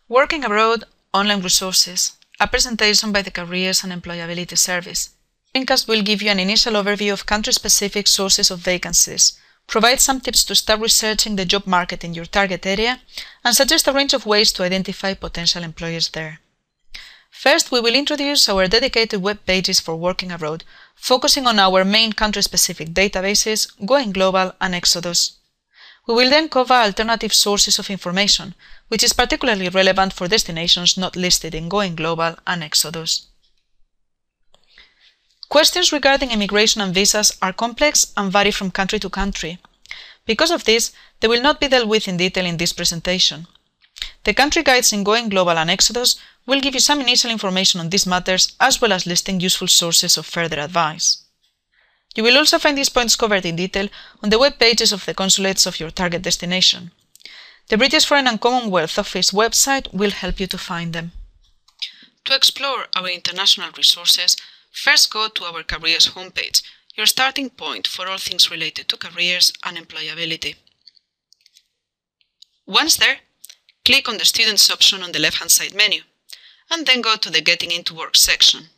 Working Abroad, Online Resources, a presentation by the Careers and Employability Service. Screencast will give you an initial overview of country-specific sources of vacancies, provide some tips to start researching the job market in your target area, and suggest a range of ways to identify potential employers there. First, we will introduce our dedicated web pages for Working Abroad, focusing on our main country-specific databases, Going Global and Exodus. We will then cover alternative sources of information, which is particularly relevant for destinations not listed in Going Global and Exodus. Questions regarding immigration and visas are complex and vary from country to country. Because of this, they will not be dealt with in detail in this presentation. The country guides in Going Global and Exodus will give you some initial information on these matters, as well as listing useful sources of further advice. You will also find these points covered in detail on the web pages of the consulates of your target destination. The British Foreign and Commonwealth Office website will help you to find them. To explore our international resources, first go to our Careers homepage, your starting point for all things related to careers and employability. Once there, click on the Students option on the left-hand side menu, and then go to the Getting into Work section.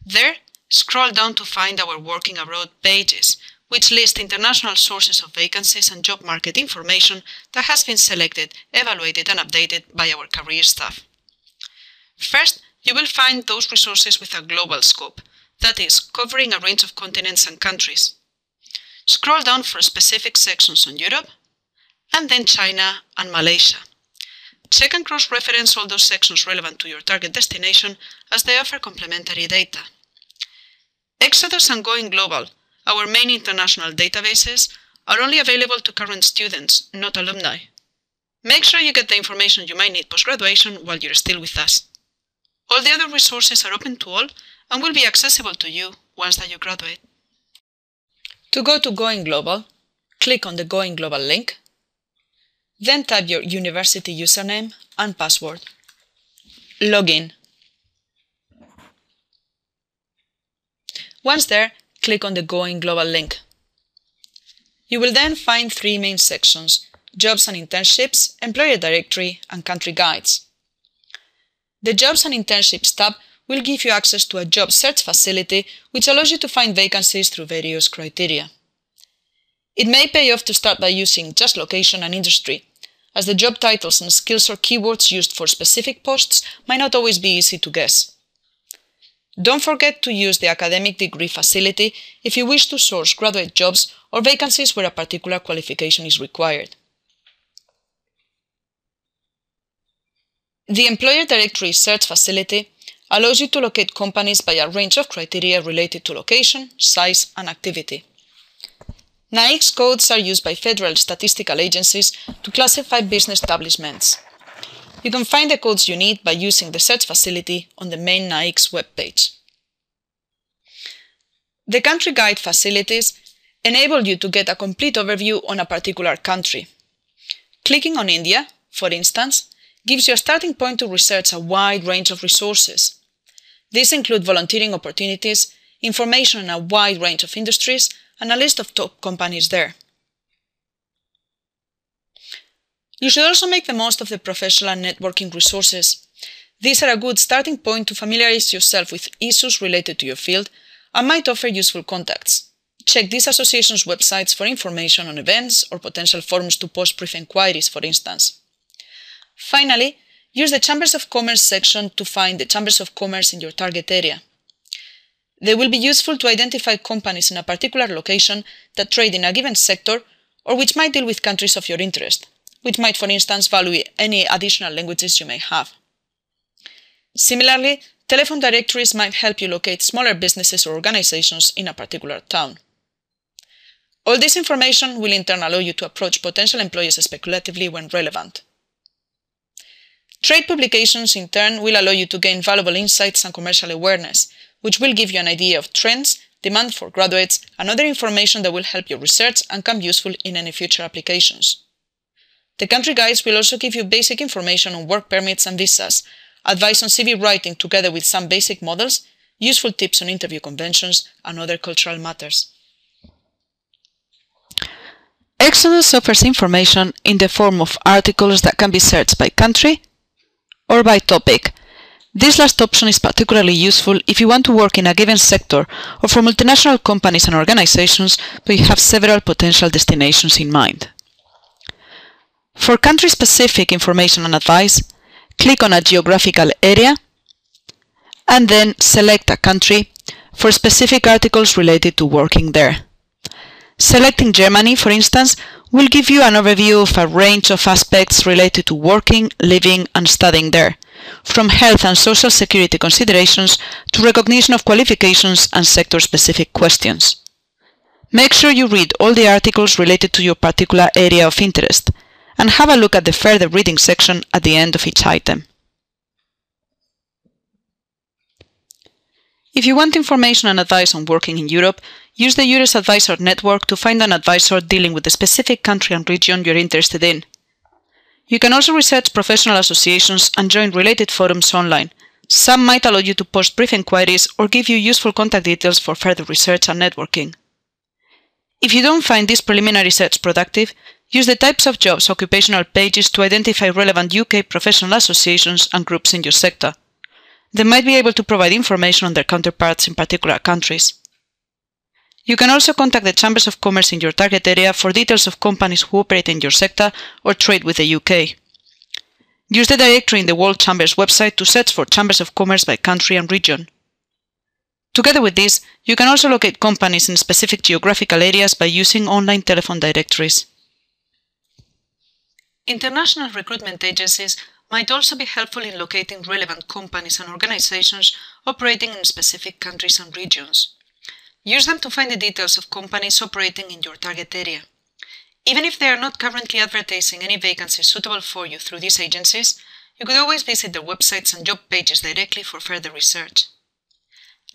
There, scroll down to find our Working Abroad pages, which list international sources of vacancies and job market information that has been selected, evaluated and updated by our career staff. First, you will find those resources with a global scope, that is, covering a range of continents and countries. Scroll down for specific sections on Europe, and then China and Malaysia. Check and cross-reference all those sections relevant to your target destination, as they offer complementary data. Exodus and Going Global, our main international databases, are only available to current students, not alumni. Make sure you get the information you might need post-graduation while you're still with us. All the other resources are open to all and will be accessible to you once that you graduate. To go to Going Global, click on the Going Global link, then type your university username and password. Log in. Once there, click on the Going Global link. You will then find three main sections: Jobs and Internships, Employer Directory, and Country Guides. The Jobs and Internships tab will give you access to a job search facility which allows you to find vacancies through various criteria. It may pay off to start by using just location and industry, as the job titles and skills or keywords used for specific posts might not always be easy to guess. Don't forget to use the academic degree facility if you wish to source graduate jobs or vacancies where a particular qualification is required. The Employer Directory search facility allows you to locate companies by a range of criteria related to location, size, and activity. NAICS codes are used by federal statistical agencies to classify business establishments. You can find the codes you need by using the search facility on the main NAICS webpage. The country guide facilities enable you to get a complete overview on a particular country. Clicking on India, for instance, gives you a starting point to research a wide range of resources. These include volunteering opportunities, information on a wide range of industries, and a list of top companies there. You should also make the most of the professional and networking resources. These are a good starting point to familiarize yourself with issues related to your field and might offer useful contacts. Check these associations' websites for information on events or potential forums to post brief inquiries, for instance. Finally, use the Chambers of Commerce section to find the Chambers of Commerce in your target area. They will be useful to identify companies in a particular location that trade in a given sector or which might deal with countries of your interest, which might, for instance, value any additional languages you may have. Similarly, telephone directories might help you locate smaller businesses or organizations in a particular town. All this information will in turn allow you to approach potential employers speculatively when relevant. Trade publications, in turn, will allow you to gain valuable insights and commercial awareness, which will give you an idea of trends, demand for graduates, and other information that will help your research and come useful in any future applications. The country guides will also give you basic information on work permits and visas, advice on CV writing together with some basic models, useful tips on interview conventions, and other cultural matters. Exodus offers information in the form of articles that can be searched by country, or by topic. This last option is particularly useful if you want to work in a given sector or for multinational companies and organizations, but you have several potential destinations in mind. For country-specific information and advice, click on a geographical area and then select a country for specific articles related to working there. Selecting Germany, for instance, will give you an overview of a range of aspects related to working, living and studying there, from health and social security considerations to recognition of qualifications and sector-specific questions. Make sure you read all the articles related to your particular area of interest, and have a look at the further reading section at the end of each item. If you want information and advice on working in Europe, use the Eures Advisor Network to find an advisor dealing with the specific country and region you're interested in. You can also research professional associations and join related forums online. Some might allow you to post brief inquiries or give you useful contact details for further research and networking. If you don't find this preliminary search productive, use the types of jobs occupational pages to identify relevant UK professional associations and groups in your sector. They might be able to provide information on their counterparts in particular countries. You can also contact the Chambers of Commerce in your target area for details of companies who operate in your sector or trade with the UK. Use the directory in the World Chambers website to search for Chambers of Commerce by country and region. Together with this, you can also locate companies in specific geographical areas by using online telephone directories. International recruitment agencies might also be helpful in locating relevant companies and organizations operating in specific countries and regions. Use them to find the details of companies operating in your target area. Even if they are not currently advertising any vacancies suitable for you through these agencies, you could always visit their websites and job pages directly for further research.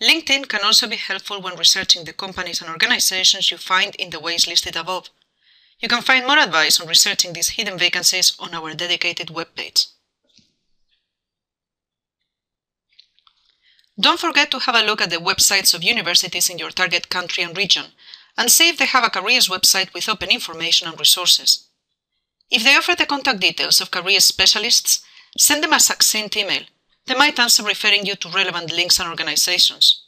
LinkedIn can also be helpful when researching the companies and organizations you find in the ways listed above. You can find more advice on researching these hidden vacancies on our dedicated webpage. Don't forget to have a look at the websites of universities in your target country and region, and see if they have a careers website with open information and resources. If they offer the contact details of careers specialists, send them a succinct email. They might answer referring you to relevant links and organizations.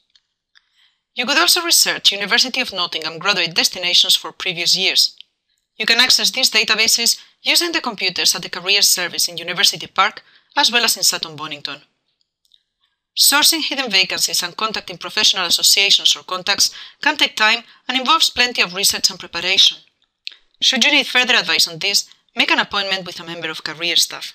You could also research University of Nottingham graduate destinations for previous years. You can access these databases using the computers at the Careers Service in University Park as well as in Sutton Bonington. Sourcing hidden vacancies and contacting professional associations or contacts can take time and involves plenty of research and preparation. Should you need further advice on this, make an appointment with a member of career staff.